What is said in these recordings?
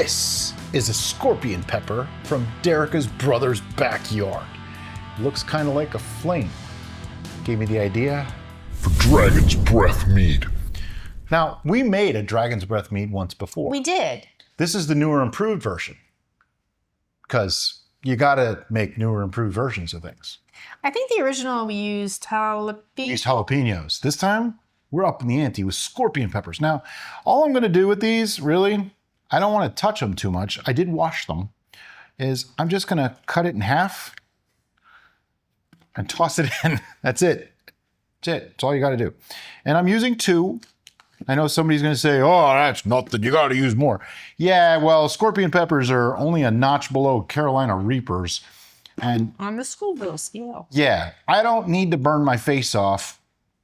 This is a scorpion pepper from Derica's brother's backyard. Looks kind of like a flame. Gave me the idea for Dragon's Breath Mead. Now, we made a Dragon's Breath Mead once before. We did. This is the newer improved version, because you gotta make newer improved versions of things. I think the original we used jalapenos. This time, we're up in the ante with scorpion peppers. Now, all I'm gonna do with these, really, I don't wanna touch them too much. I did wash them, is I'm just gonna cut it in half and toss it in. That's it. That's it. That's all you gotta do. And I'm using 2. I know somebody's gonna say, oh, that's nothing, you gotta use more. Yeah, well, scorpion peppers are only a notch below Carolina Reapers. And on the Scoville scale. Yeah, I don't need to burn my face off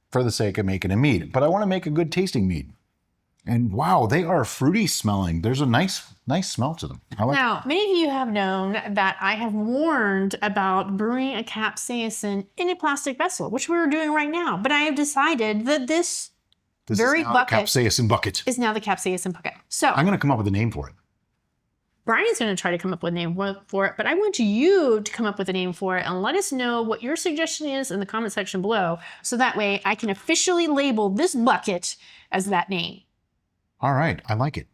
for the sake of making a mead, but I wanna make a good tasting mead. And wow, they are fruity smelling. There's a nice smell to them. Now, many of you have known that I have warned about brewing a capsaicin in a plastic vessel, which we're doing right now. But I have decided that this very bucket capsaicin bucket is now the capsaicin bucket. So I'm going to come up with a name for it. Brian's going to try to come up with a name for it, but I want you to come up with a name for it and let us know what your suggestion is in the comment section below, so that way I can officially label this bucket as that name. All right, I like it.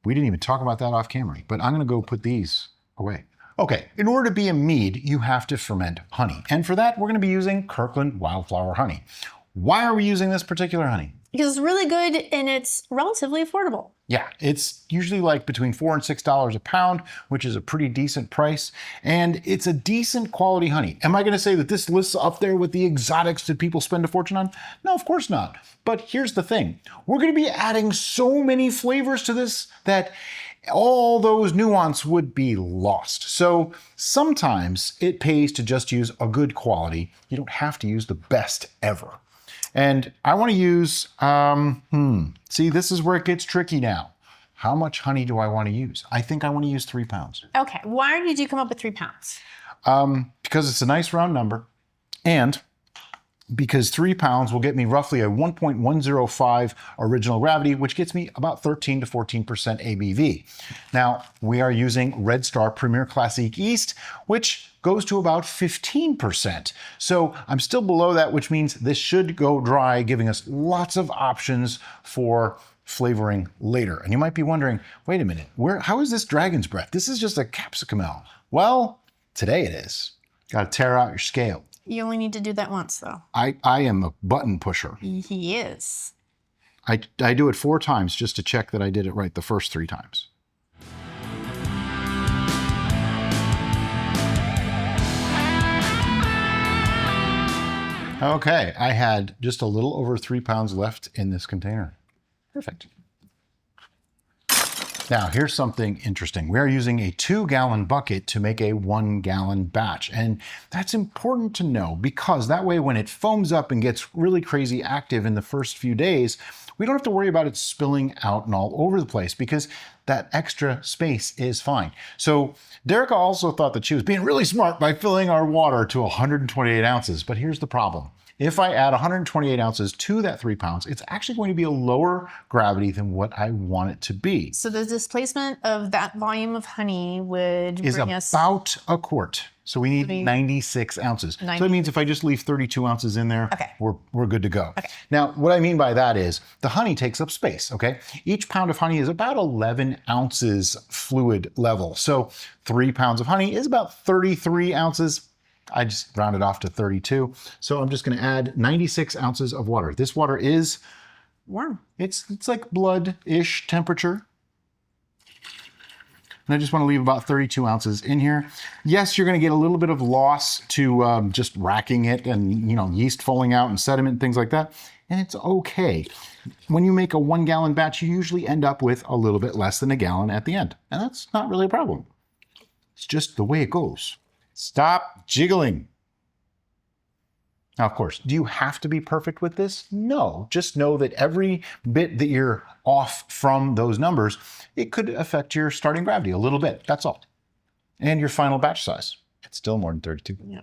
We didn't even talk about that off camera, but I'm gonna go put these away. Okay, in order to be a mead, you have to ferment honey. And for that, we're gonna be using Kirkland Wildflower Honey. Why are we using this particular honey? Because it's really good and it's relatively affordable. Yeah, it's usually like between $4 and $6 a pound, which is a pretty decent price. And it's a decent quality honey. Am I gonna say that this lists up there with the exotics that people spend a fortune on? No, of course not. But here's the thing. We're gonna be adding so many flavors to this that all those nuance would be lost. So sometimes it pays to just use a good quality. You don't have to use the best ever. And I want to use, see, this is where it gets tricky now. How much honey do I want to use? I think I want to use 3 pounds. Okay, why did you come up with 3 pounds? Because it's a nice round number, and because 3 pounds will get me roughly a 1.105 original gravity, which gets me about 13 to 14% ABV. Now, we are using Red Star Premier Classique yeast, which goes to about 15%. So I'm still below that, which means this should go dry, giving us lots of options for flavoring later. And you might be wondering, wait a minute, how is this Dragon's Breath? This is just a capsicum ale. Well, today it is. Gotta tear out your scale. You only need to do that once, though. I am a button pusher. He is. I do it 4 times just to check that I did it right the first 3 times. Okay, I had just a little over 3 pounds left in this container. Perfect. Now, here's something interesting. We're using a 2-gallon bucket to make a 1-gallon batch. And that's important to know, because that way when it foams up and gets really crazy active in the first few days, we don't have to worry about it spilling out and all over the place, because that extra space is fine. So Derica also thought that she was being really smart by filling our water to 128 ounces. But here's the problem. If I add 128 ounces to that 3 pounds, it's actually going to be a lower gravity than what I want it to be. So the displacement of that volume of honey would is bring us about a quart. So we need 96 ounces. So it means if I just leave 32 ounces in there, okay, we're good to go. Okay. Now, what I mean by that is the honey takes up space, okay? Each pound of honey is about 11 ounces fluid level. So 3 pounds of honey is about 33 ounces. I just rounded off to 32. So I'm just gonna add 96 ounces of water. This water is warm. It's like blood-ish temperature. And I just wanna leave about 32 ounces in here. Yes, you're gonna get a little bit of loss to just racking it and yeast falling out and sediment and things like that. And it's okay. When you make a 1-gallon batch, you usually end up with a little bit less than a gallon at the end. And that's not really a problem. It's just the way it goes. Stop jiggling. Now, of course, do you have to be perfect with this? No, just know that every bit that you're off from those numbers, it could affect your starting gravity a little bit, that's all. And your final batch size. It's still more than 32. Yeah.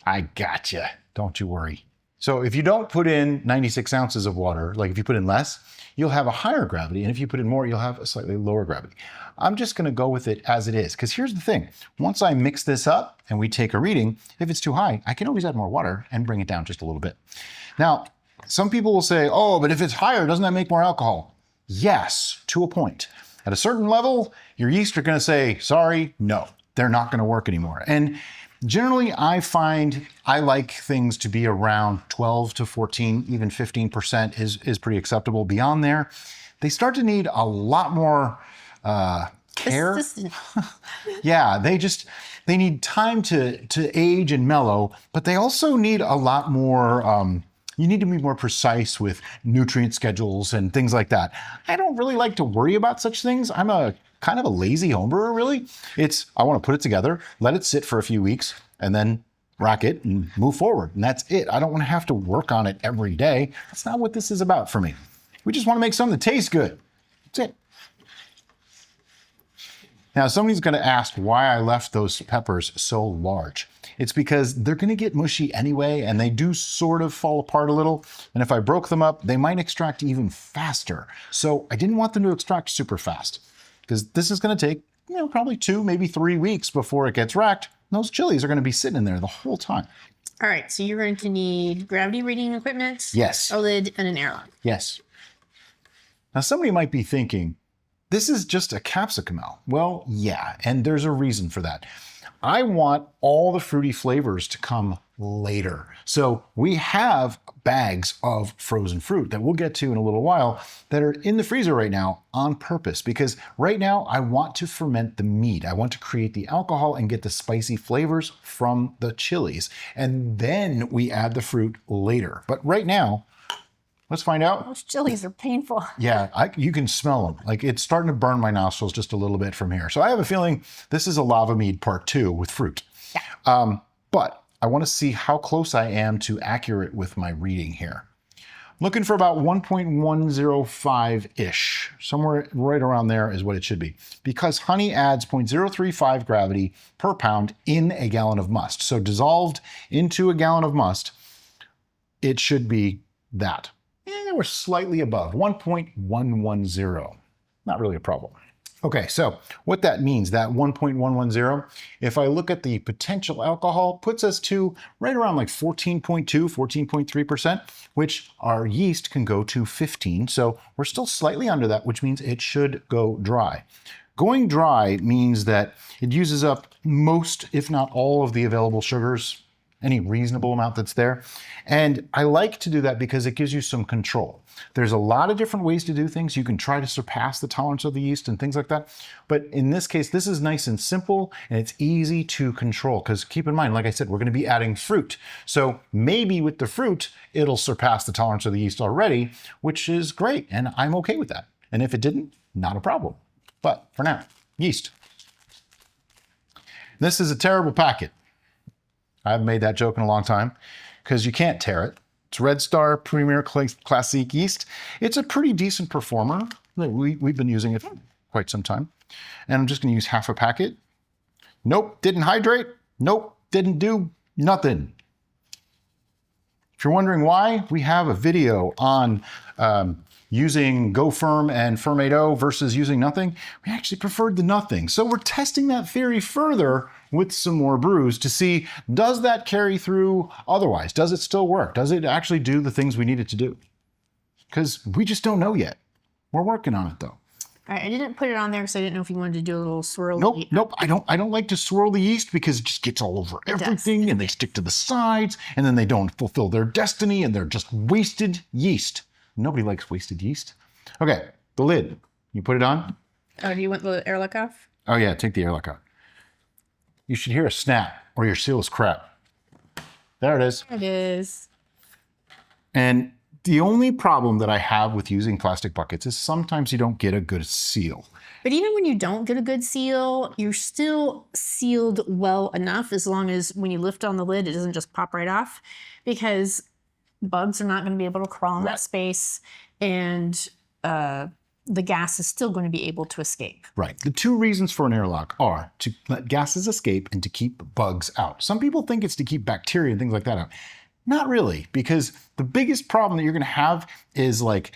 I gotcha, don't you worry. So if you don't put in 96 ounces of water, like if you put in less, you'll have a higher gravity. And if you put in more, you'll have a slightly lower gravity. I'm just gonna go with it as it is, because here's the thing. Once I mix this up and we take a reading, if it's too high, I can always add more water and bring it down just a little bit. Now, some people will say, oh, but if it's higher, doesn't that make more alcohol? Yes, to a point. At a certain level, your yeast are gonna say, sorry, no, they're not gonna work anymore. And generally, I find I like things to be around 12 to 14, even 15% is pretty acceptable. Beyond there, they start to need a lot more care. Yeah, they need time to age and mellow, but they also need a lot more, you need to be more precise with nutrient schedules and things like that. I don't really like to worry about such things. I'm a kind of a lazy homebrewer, really. I want to put it together, let it sit for a few weeks, and then rack it and move forward. And that's it. I don't want to have to work on it every day. That's not what this is about for me. We just want to make something that tastes good. That's it. Now, somebody's going to ask why I left those peppers so large. It's because they're going to get mushy anyway, and they do sort of fall apart a little. And if I broke them up, they might extract even faster. So I didn't want them to extract super fast, because this is going to take, probably 2, maybe 3 weeks before it gets racked. And those chilies are going to be sitting in there the whole time. All right, so you're going to need gravity reading equipment, yes, a lid, and an airlock. Yes. Now, somebody might be thinking, this is just a capsicum ale. Well, yeah, and there's a reason for that. I want all the fruity flavors to come later. So we have bags of frozen fruit that we'll get to in a little while that are in the freezer right now on purpose, because right now I want to ferment the mead. I want to create the alcohol and get the spicy flavors from the chilies. And then we add the fruit later. But right now, let's find out. Those chilies are painful. Yeah, you can smell them. Like, it's starting to burn my nostrils just a little bit from here. So I have a feeling this is a lava mead part 2 with fruit. Yeah. But I want to see how close I am to accurate with my reading here. Looking for about 1.105-ish. Somewhere right around there is what it should be. Because honey adds 0.035 gravity per pound in a gallon of must. So dissolved into a gallon of must, it should be that. And we're slightly above, 1.110. Not really a problem. Okay, so what that means, that 1.110, if I look at the potential alcohol, puts us to right around like 14.2, 14.3%, which our yeast can go to 15. So we're still slightly under that, which means it should go dry. Going dry means that it uses up most, if not all, of the available sugars, any reasonable amount that's there. And I like to do that because it gives you some control. There's a lot of different ways to do things. You can try to surpass the tolerance of the yeast and things like that. But in this case, this is nice and simple, and it's easy to control, because keep in mind, like I said, we're going to be adding fruit. So maybe with the fruit, it'll surpass the tolerance of the yeast already, which is great. And I'm okay with that. And if it didn't, not a problem. But for now, yeast. This is a terrible packet. I haven't made that joke in a long time, because you can't tear it. It's Red Star Premier Classique yeast. It's a pretty decent performer. We've been using it for quite some time. And I'm just going to use half a packet. Nope, didn't hydrate. Nope, didn't do nothing. If you're wondering why, we have a video on using Go Firm and Fermento versus using nothing. We actually preferred the nothing. So we're testing that theory further with some more brews to see, does that carry through otherwise? Does it still work? Does it actually do the things we need it to do? Because we just don't know yet. We're working on it though. All right, I didn't put it on there because I didn't know if you wanted to do a little swirl. Nope. I don't like to swirl the yeast because it just gets all over everything, and they stick to the sides, and then they don't fulfill their destiny, and they're just wasted yeast. Nobody likes wasted yeast. Okay, the lid. You put it on? Oh, do you want the airlock off? Oh yeah, take the airlock out. You should hear a snap, or your seal is crap. There it is. There it is. And the only problem that I have with using plastic buckets is sometimes you don't get a good seal. But even when you don't get a good seal, you're still sealed well enough, as long as when you lift on the lid, it doesn't just pop right off, because bugs are not going to be able to crawl in that space, and the gas is still going to be able to escape. Right. The two reasons for an airlock are to let gases escape and to keep bugs out. Some people think it's to keep bacteria and things like that out. Not really, because the biggest problem that you're going to have is like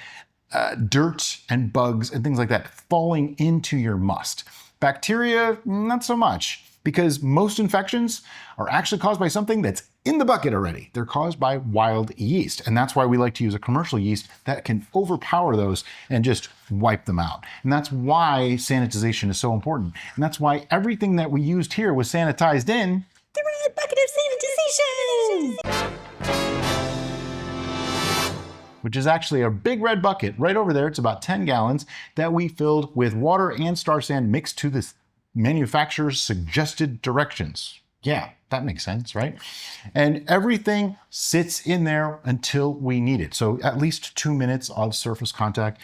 dirt and bugs and things like that falling into your must. Bacteria, not so much, because most infections are actually caused by something that's in the bucket already. They're caused by wild yeast, and that's why we like to use a commercial yeast that can overpower those and just wipe them out. And that's why sanitization is so important. And that's why everything that we used here was sanitized in the red bucket of sanitization, which is actually a big red bucket right over there. It's about 10 gallons that we filled with water and star sand mixed to the manufacturer's suggested directions. Yeah, that makes sense, right? And everything sits in there until we need it. So at least 2 minutes of surface contact.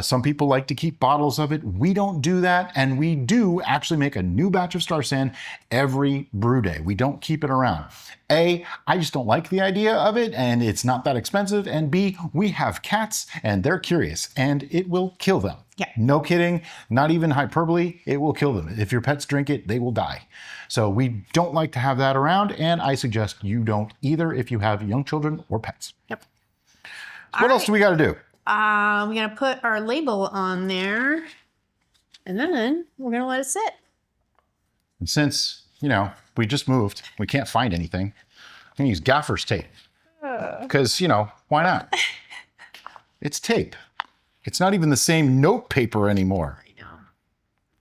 Some people like to keep bottles of it. We don't do that. And we do actually make a new batch of star sand every brew day. We don't keep it around. A, I just don't like the idea of it, and it's not that expensive. And B, we have cats and they're curious and it will kill them. Yeah. No kidding, not even hyperbole, it will kill them. If your pets drink it, they will die. So we don't like to have that around, and I suggest you don't either if you have young children or pets. Yep. What else do we got to do? We're going to put our label on there, and then we're going to let it sit. And since, we just moved, we can't find anything, I'm going to use gaffer's tape. Because, why not? It's tape. It's not even the same note paper anymore. I know.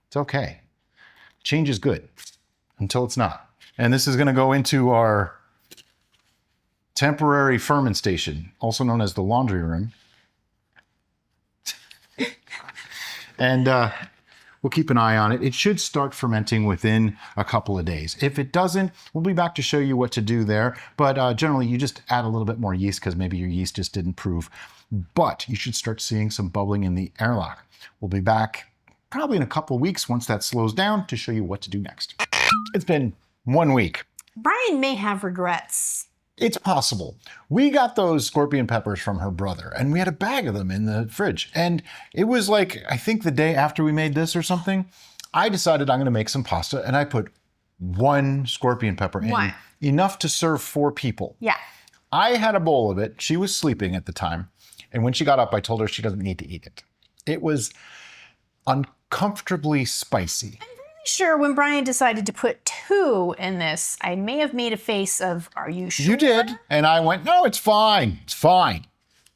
It's okay. Change is good until it's not. And this is going to go into our temporary fermentation, also known as the laundry room. And we'll keep an eye on it. It should start fermenting within a couple of days. If it doesn't, we'll be back to show you what to do there. But generally, you just add a little bit more yeast because maybe your yeast just didn't prove. But you should start seeing some bubbling in the airlock. We'll be back probably in a couple of weeks once that slows down to show you what to do next. It's been 1 week. Brian may have regrets. It's possible. We got those scorpion peppers from her brother, and we had a bag of them in the fridge. And it was like, I think the day after we made this or something, I decided I'm going to make some pasta, and I put 1 scorpion pepper in, Why? enough to serve 4 people. Yeah. I had a bowl of it. She was sleeping at the time. And when she got up, I told her she doesn't need to eat it. It was uncomfortably spicy. I'm really sure when Brian decided to put 2 in this, I may have made a face of, are you sure? You did. And I went, no, it's fine. It's fine.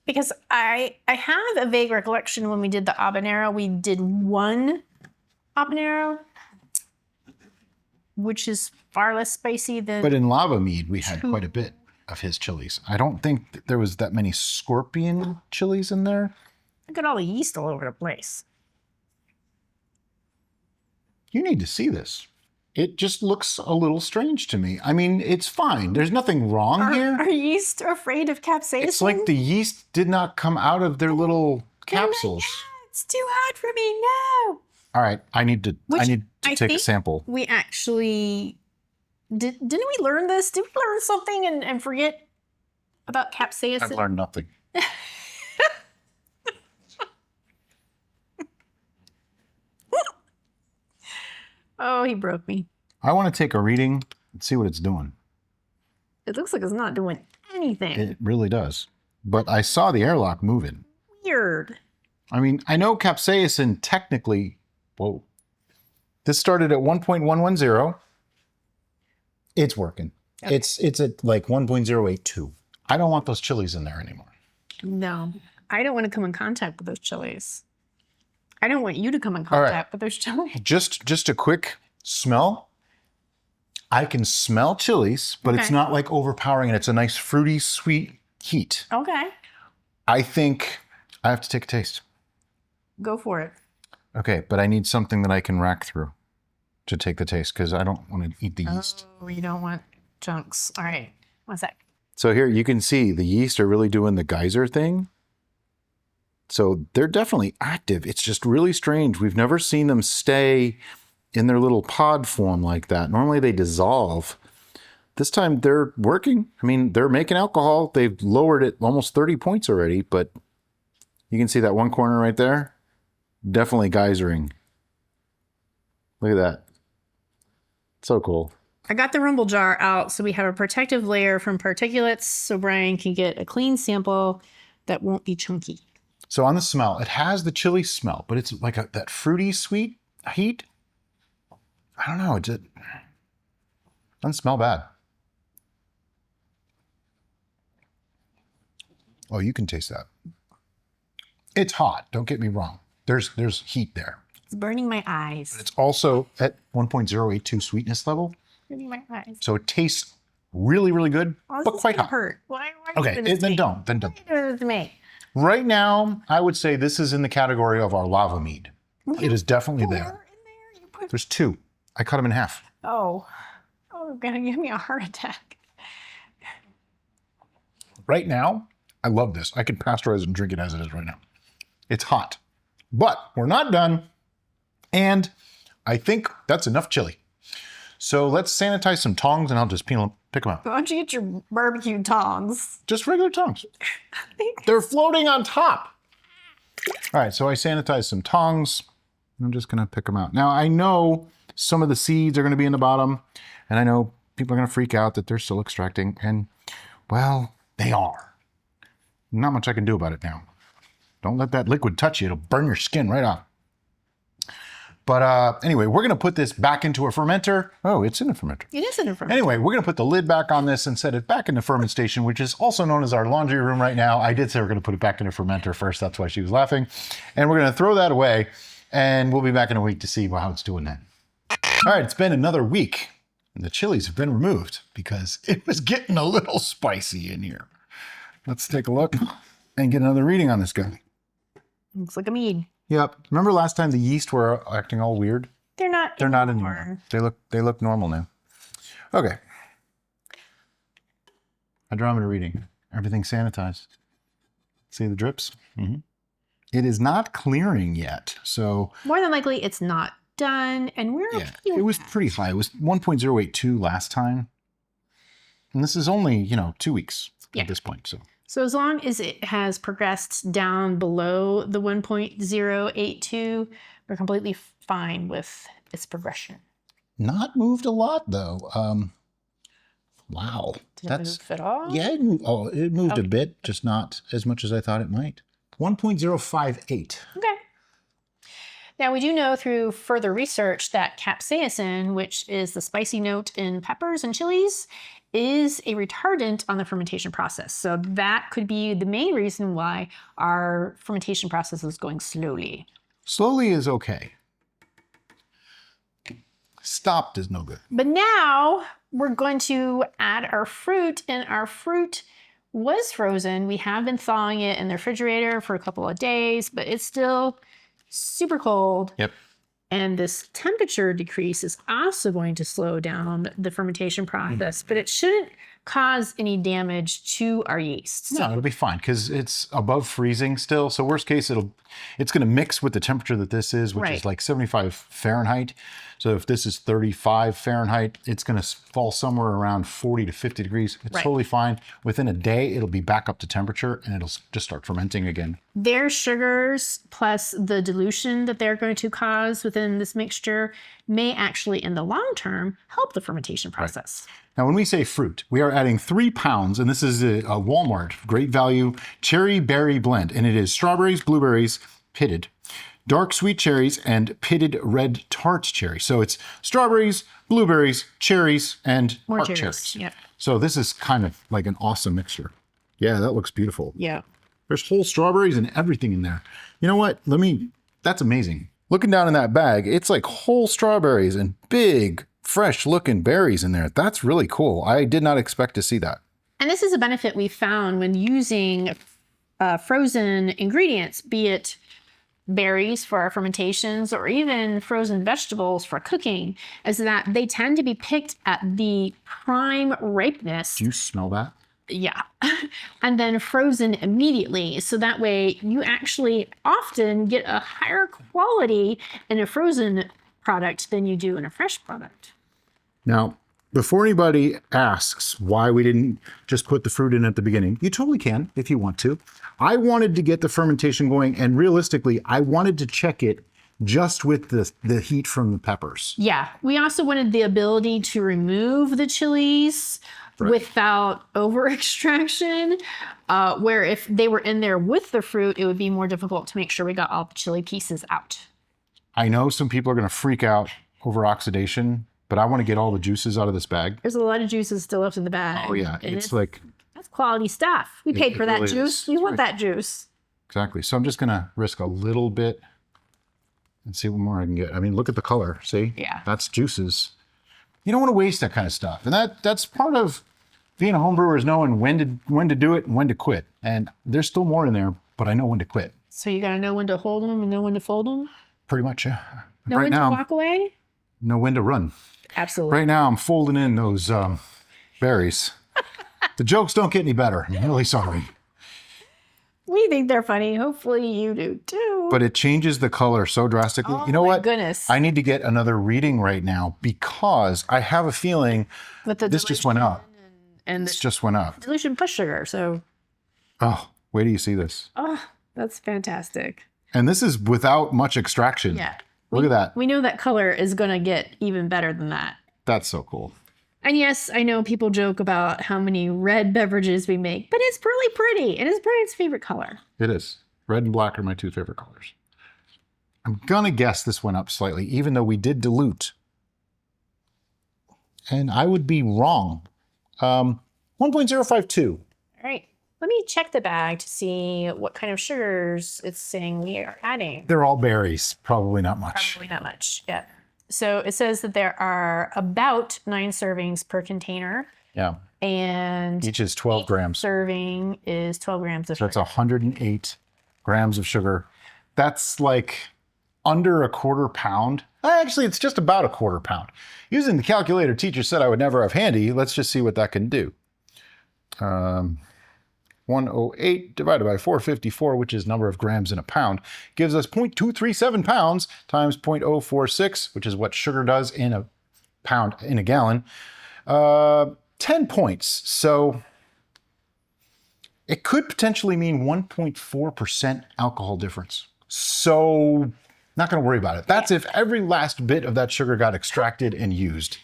Because I have a vague recollection when we did the habanero, we did 1 habanero, which is far less spicy than... But in lava mead, we had quite a bit of his chilies. I don't think there was that many scorpion chilies in there. Look at all the yeast all over the place. You need to see this. It just looks a little strange to me. I mean, it's fine. There's nothing wrong here. Are yeast afraid of capsaicin? It's like the yeast did not come out of their little capsules. It's too hot for me. No. All right, I need to take a think sample. We actually didn't we learn this? Did we learn something and forget about capsaicin? I've learned nothing. Oh, he broke me. I want to take a reading and see what it's doing. It looks like it's not doing anything. It really does. But I saw the airlock moving. Weird. I mean, I know capsaicin technically, whoa, this started at 1.110. It's working. Okay. It's at like 1.082. I don't want those chilies in there anymore. No, I don't want to come in contact with those chilies. I don't want you to come in contact with those chilies. Just a quick smell. I can smell chilies, but it's not like overpowering, and it's a nice fruity, sweet heat. Okay. I think I have to take a taste. Go for it. Okay, but I need something that I can rack through to take the taste because I don't want to eat the yeast. Oh, you don't want chunks. All right. 1 sec. So here you can see the yeast are really doing the geyser thing. So they're definitely active. It's just really strange. We've never seen them stay in their little pod form like that. Normally they dissolve. This time they're working. I mean, they're making alcohol. They've lowered it almost 30 points already, but you can see that one corner right there. Definitely geysering. Look at that. So cool. I got the rumble jar out so we have a protective layer from particulates so Brian can get a clean sample that won't be chunky. So on the smell, it has the chili smell, but it's like that fruity sweet heat. I don't know, it doesn't smell bad. Oh, you can taste that. It's hot, don't get me wrong. There's heat there. It's burning my eyes. It's also at 1.082 sweetness level. Burning my eyes. So it tastes really, really good, but quite hot. Hurt. Why Okay, then don't. Why are you doing this to me? Right now, I would say this is in the category of our lava mead. It is definitely there. There's 2. I cut them in half. Oh, you're gonna give me a heart attack. Right now, I love this. I could pasteurize and drink it as it is right now. It's hot, but we're not done. And I think that's enough chili. So let's sanitize some tongs and I'll just pick them out. Why don't you get your barbecue tongs? Just regular tongs. They're floating on top. All right, so I sanitized some tongs. I'm just gonna pick them out. Now I know some of the seeds are gonna be in the bottom, and I know people are gonna freak out that they're still extracting, and well, they are. Not much I can do about it now. Don't let that liquid touch you, it'll burn your skin right off. But anyway, we're gonna put this back into a fermenter. Oh, it's in a fermenter. It is in a fermenter. Anyway, we're gonna put the lid back on this and set it back in the fermentation, which is also known as our laundry room right now. I did say we're gonna put it back in a fermenter first, that's why she was laughing. And we're gonna throw that away, and we'll be back in a week to see how it's doing then. All right, it's been another week, and the chilies have been removed because it was getting a little spicy in here. Let's take a look and get another reading on this guy. Looks like a mead. Yep. Remember last time the yeast were acting all weird? They're not anymore. They look normal now. Okay. Hydrometer reading. Everything sanitized. See the drips? Mm-hmm. It is not clearing yet. So more than likely it's not done. And we're okay with it was pretty high. It was 1.082 last time. And this is only, 2 weeks at this point. So as long as it has progressed down below the 1.082, we're completely fine with its progression. Not moved a lot though. Wow. Did it move at all? Yeah, it moved a bit, just not as much as I thought it might. 1.058. Okay. Now we do know through further research that capsaicin, which is the spicy note in peppers and chilies, is a retardant on the fermentation process. So that could be the main reason why our fermentation process is going slowly. Slowly is okay. Stopped is no good. But now we're going to add our fruit, and our fruit was frozen. We have been thawing it in the refrigerator for a couple of days, but it's still super cold. Yep. And this temperature decrease is also going to slow down the fermentation process, but it shouldn't cause any damage to our yeast. No, it'll be fine because it's above freezing still. So worst case, it's going to mix with the temperature that this is, which is like 75 Fahrenheit. So if this is 35 Fahrenheit, it's going to fall somewhere around 40 to 50 degrees. It's totally fine. Within a day, it'll be back up to temperature and it'll just start fermenting again. Their sugars plus the dilution that they're going to cause within this mixture may actually, in the long term, help the fermentation process. Now, when we say fruit, we are adding 3 pounds, and this is a Walmart Great Value cherry berry blend, and it is strawberries, blueberries, pitted, dark sweet cherries, and pitted red tart cherry. So it's strawberries, blueberries, cherries, and more tart cherries. Yep. So this is kind of like an awesome mixture. Yeah, that looks beautiful. Yeah. There's whole strawberries and everything in there. You know what? That's amazing. Looking down in that bag, it's like whole strawberries and big, fresh looking berries in there. That's really cool. I did not expect to see that. And this is a benefit we found when using frozen ingredients, be it berries for our fermentations or even frozen vegetables for cooking, is that they tend to be picked at the prime ripeness. Do you smell that? Yeah. And then frozen immediately. So that way you actually often get a higher quality in a frozen product than you do in a fresh product. Now, before anybody asks why we didn't just put the fruit in at the beginning, you totally can if you want to. I wanted to get the fermentation going, and realistically, I wanted to check it just with the heat from the peppers. Yeah. We also wanted the ability to remove the chilies without over extraction, where if they were in there with the fruit, it would be more difficult to make sure we got all the chili pieces out. I know some people are going to freak out over oxidation, but I want to get all the juices out of this bag. There's a lot of juices still left in the bag. Oh yeah, it's like... That's quality stuff. We paid for that really juice. We want that juice. Exactly. So I'm just going to risk a little bit and see what more I can get. I mean, look at the color. See? Yeah. That's juices. You don't want to waste that kind of stuff. And that's part of being a home brewer, is knowing when to do it and when to quit. And there's still more in there, but I know when to quit. So you got to know when to hold them and know when to fold them? Pretty much, yeah. Know when to walk away? Know when to run. Absolutely. Right now I'm folding in those berries. The jokes don't get any better. I'm really sorry. We think they're funny. Hopefully you do too. But it changes the color so drastically. You know what? Goodness. I need to get another reading right now because I have a feeling this just went up. And this just went up. Dilution plus sugar. So. Oh, wait till you see this. Oh, that's fantastic. And this is without much extraction. Yeah. Look at that. We know that color is going to get even better than that. That's so cool. And yes, I know people joke about how many red beverages we make, but it's really pretty. And it's Brian's favorite color. It is. Red and black are my two favorite colors. I'm going to guess this went up slightly, even though we did dilute. And I would be wrong. 1.052. All right. Let me check the bag to see what kind of sugars it's saying we are adding. They're all berries. Probably not much. Probably not much, yeah. So it says that there are about 9 servings per container. Yeah. And each is 12 grams. Serving is 12 grams of sugar. So that's 108 grams of sugar. That's like under a quarter pound. Actually, it's just about a quarter pound. Using the calculator teacher said I would never have handy, let's just see what that can do. 108 divided by 454, which is number of grams in a pound, gives us 0.237 pounds times 0.046, which is what sugar does in a pound, in a gallon. 10 points. So it could potentially mean 1.4% alcohol difference. So not going to worry about it. That's if every last bit of that sugar got extracted and used.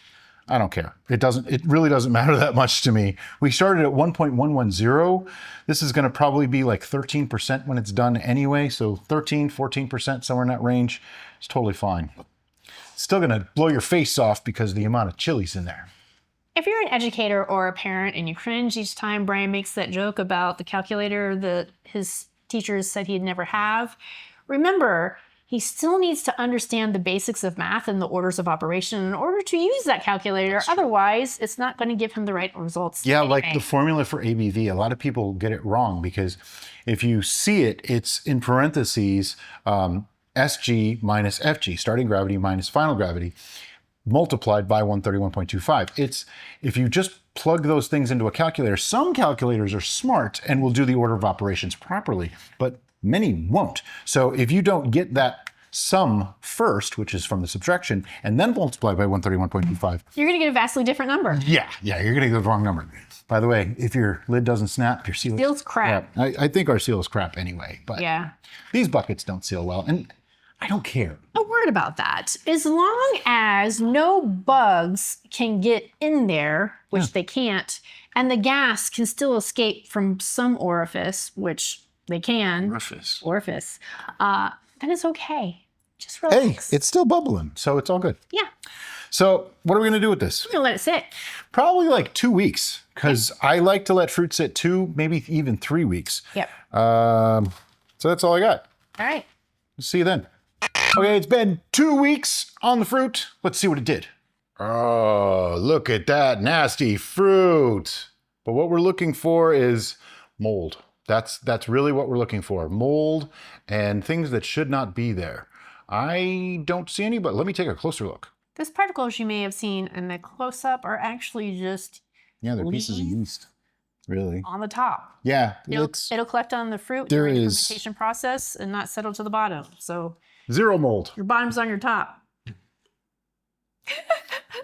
I don't care. It really doesn't matter that much to me. We started at 1.110. This is going to probably be like 13% when it's done anyway. So 13, 14%, somewhere in that range. It's totally fine. Still going to blow your face off because of the amount of chilies in there. If you're an educator or a parent and you cringe each time Brian makes that joke about the calculator that his teachers said he'd never have, remember, he still needs to understand the basics of math and the orders of operation in order to use that calculator. Otherwise, it's not going to give him the right results. Yeah, anyway. Like the formula for ABV, a lot of people get it wrong because if you see it, it's in parentheses, SG minus FG, starting gravity minus final gravity, multiplied by 131.25. It's, if you just plug those things into a calculator, some calculators are smart and will do the order of operations properly, but many won't. So if you don't get that sum first, which is from the subtraction, and then multiply by 131.25, you're going to get a vastly different number. Yeah, you're going to get the wrong number. By the way, if your lid doesn't snap, your seal seal's crap. Yeah, I think our seal is crap anyway, but yeah, these buckets don't seal well, and I don't care. A word about that. As long as no bugs can get in there, which they can't, and the gas can still escape from some orifice, which they can. Orifice. Then it's okay. Just relax. Hey, it's still bubbling, so it's all good. Yeah. So what are we going to do with this? We're going to let it sit. Probably like 2 weeks, because I like to let fruit sit 2, maybe even 3 weeks. Yep. So that's all I got. All right. See you then. Okay, it's been 2 weeks on the fruit. Let's see what it did. Oh, look at that nasty fruit. But what we're looking for is mold. That's really what we're looking for. Mold and things that should not be there. I don't see any, but let me take a closer look. Those particles you may have seen in the close-up are actually just they're pieces of yeast, really. On the top. Yeah, it'll collect on the fruit during the fermentation process and not settle to the bottom. So zero mold. Your bottom's on your top.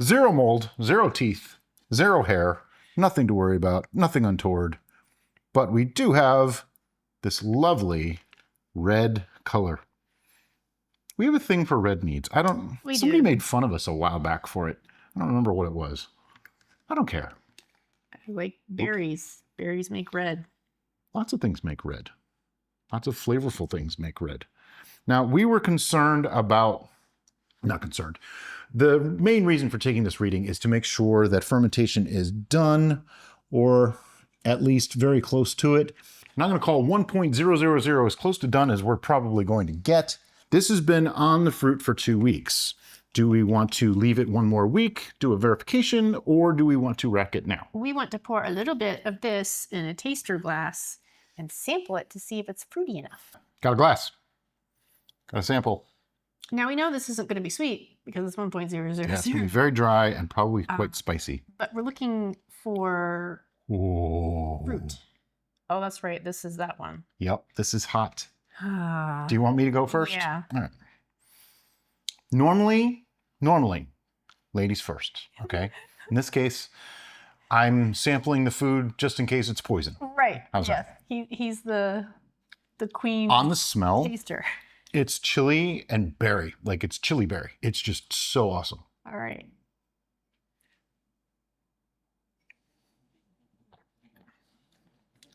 Zero mold, zero teeth, zero hair, nothing to worry about, nothing untoward. But we do have this lovely red color. We have a thing for red meads. Somebody do. made fun of us a while back for it. I don't remember what it was. I don't care. I like berries. Berries make red. Lots of things make red. Lots of flavorful things make red. Now, we were concerned about, not concerned. The main reason for taking this reading is to make sure that fermentation is done, or at least very close to it. And I'm going to call 1.000 as close to done as we're probably going to get. This has been on the fruit for 2 weeks. Do we want to leave it one more week, do a verification, or do we want to rack it now? We want to pour a little bit of this in a taster glass and sample it to see if it's fruity enough. Got a glass. Got a sample. Now we know this isn't going to be sweet because it's 1.000. Yeah, it's going to be very dry and probably quite spicy. But we're looking for fruit. Oh, that's right. This is that one. Yep, this is hot. Do you want me to go first? Yeah. All right. Normally, ladies first, okay? In this case, I'm sampling the food just in case it's poison. Right. How's that? He's the queen on the smell. Taster. It's chili and berry, like it's chili berry. It's just so awesome. All right.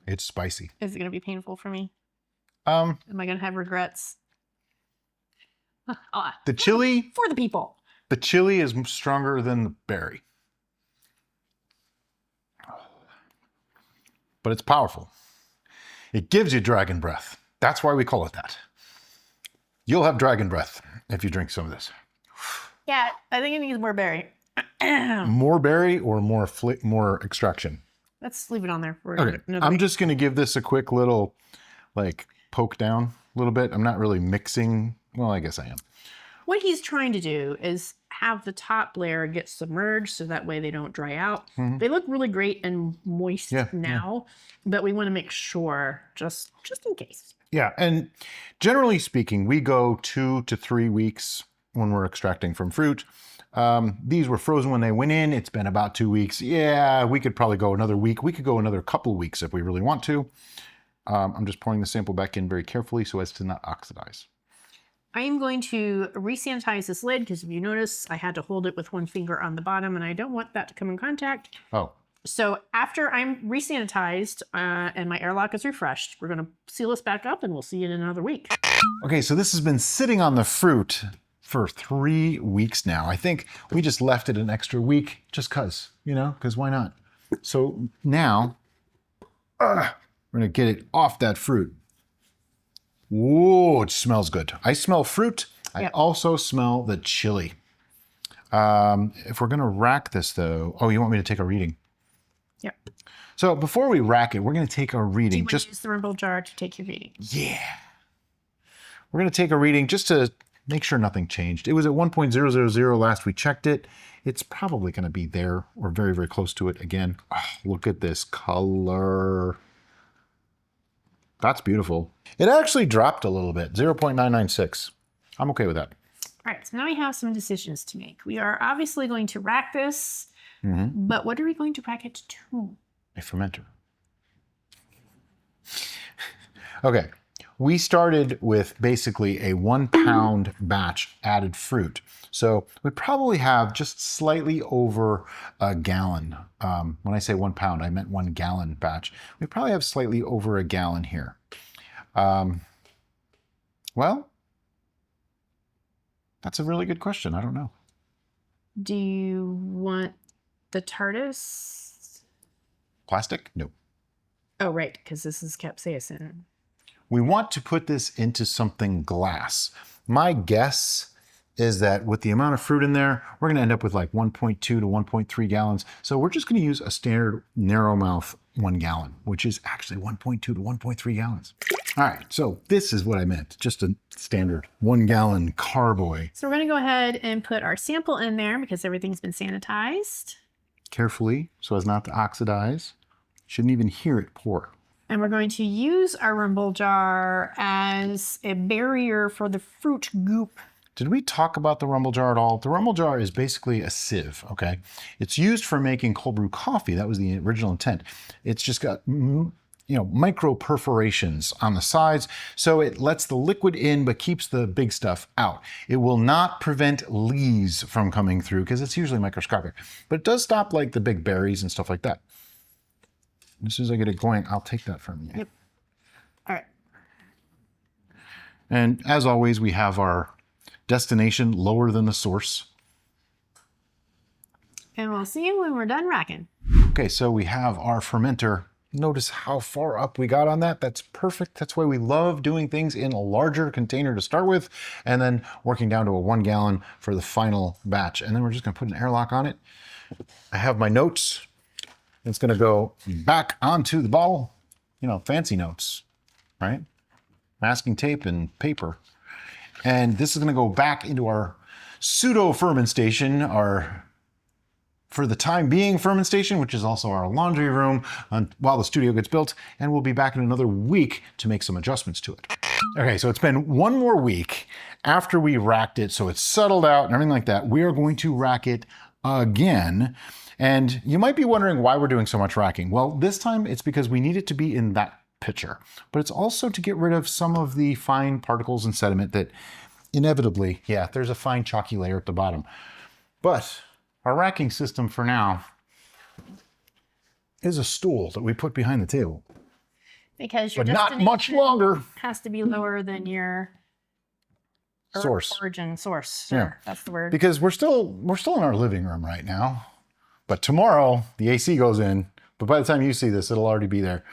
It's spicy. Is it going to be painful for me? Am I going to have regrets? The chili for the people. The chili is stronger than the berry, but it's powerful. It gives you dragon breath. That's why we call it that. You'll have dragon breath if you drink some of this. Yeah, I think it needs more berry. More berry or more extraction? Let's leave it on there for okay. another I'm week. just going to give this a quick little, poke down a little bit. I'm not really mixing. Well, I guess I am. What he's trying to do is have the top layer get submerged so that way they don't dry out. Mm-hmm. They look really great and moist now, but we want to make sure just in case. Yeah, and generally speaking, we go 2 to 3 weeks when we're extracting from fruit. These were frozen when they went in. It's been about 2 weeks. Yeah, we could probably go another week. We could go another couple weeks if we really want to. I'm just pouring the sample back in very carefully so as to not oxidize. I am going to re-sanitize this lid because if you notice, I had to hold it with one finger on the bottom and I don't want that to come in contact. Oh. So after I'm re-sanitized and my airlock is refreshed, we're going to seal this back up and we'll see you in another week. Okay, so this has been sitting on the fruit for 3 weeks now. I think we just left it an extra week just because why not? So now we're going to get it off that fruit. Whoa, it smells good. I smell fruit. I also smell the chili. If we're going to rack this though, you want me to take a reading? Yep. So before we rack it, we're going to take a reading. Do you want to use the rimble jar to take your reading? Yeah. We're going to take a reading just to make sure nothing changed. It was at 1.000 last we checked it. It's probably going to be there or very, very close to it again. Oh, look at this color. That's beautiful. It actually dropped a little bit, 0.996. I'm okay with that. All right, so now we have some decisions to make. We are obviously going to rack this, but what are we going to rack it to? A fermenter. Okay, we started with basically a 1 pound batch added fruit. So we probably have just slightly over a gallon. When I say 1 pound, I meant 1 gallon batch. We probably have slightly over a gallon here. Well, that's a really good question. I don't know. Do you want the TARDIS? Plastic? No. Oh, right, because this is capsaicin. We want to put this into something glass. My guess is that with the amount of fruit in there, we're gonna end up with like 1.2 to 1.3 gallons. So we're just gonna use a standard narrow mouth 1 gallon, which is actually 1.2 to 1.3 gallons. All right, so this is what I meant, just a standard 1 gallon carboy. So we're gonna go ahead and put our sample in there because everything's been sanitized. Carefully, so as not to oxidize. Shouldn't even hear it pour. And we're going to use our rimble jar as a barrier for the fruit goop. Did we talk about the rumble jar at all? The rumble jar is basically a sieve, okay? It's used for making cold brew coffee. That was the original intent. It's just got micro perforations on the sides, so it lets the liquid in but keeps the big stuff out. It will not prevent lees from coming through because it's usually microscopic, but it does stop like the big berries and stuff like that. As soon as I get it going, I'll take that from you. Yep. All right. And as always, we have our destination lower than the source. And we'll see you when we're done racking. Okay, so we have our fermenter. Notice how far up we got on that. That's perfect. That's why we love doing things in a larger container to start with, and then working down to a 1 gallon for the final batch. And then we're just gonna put an airlock on it. I have my notes. It's gonna go back onto the bottle. Fancy notes, right? Masking tape and paper. And this is gonna go back into our pseudo fermentation, our for the time being fermentation, which is also our laundry room while the studio gets built, and we'll be back in another week to make some adjustments to it. Okay, so it's been 1 more week after we racked it, so it's settled out and everything like that. We are going to rack it again. And you might be wondering why we're doing so much racking. Well, this time it's because we need it to be in that pitcher, but it's also to get rid of some of the fine particles and sediment that inevitably, there's a fine chalky layer at the bottom. But our racking system for now is a stool that we put behind the table. Because your but not much longer. Has to be lower than your origin source. Sure, yeah, that's the word. Because we're still in our living room right now. But tomorrow the AC goes in. But by the time you see this, it'll already be there.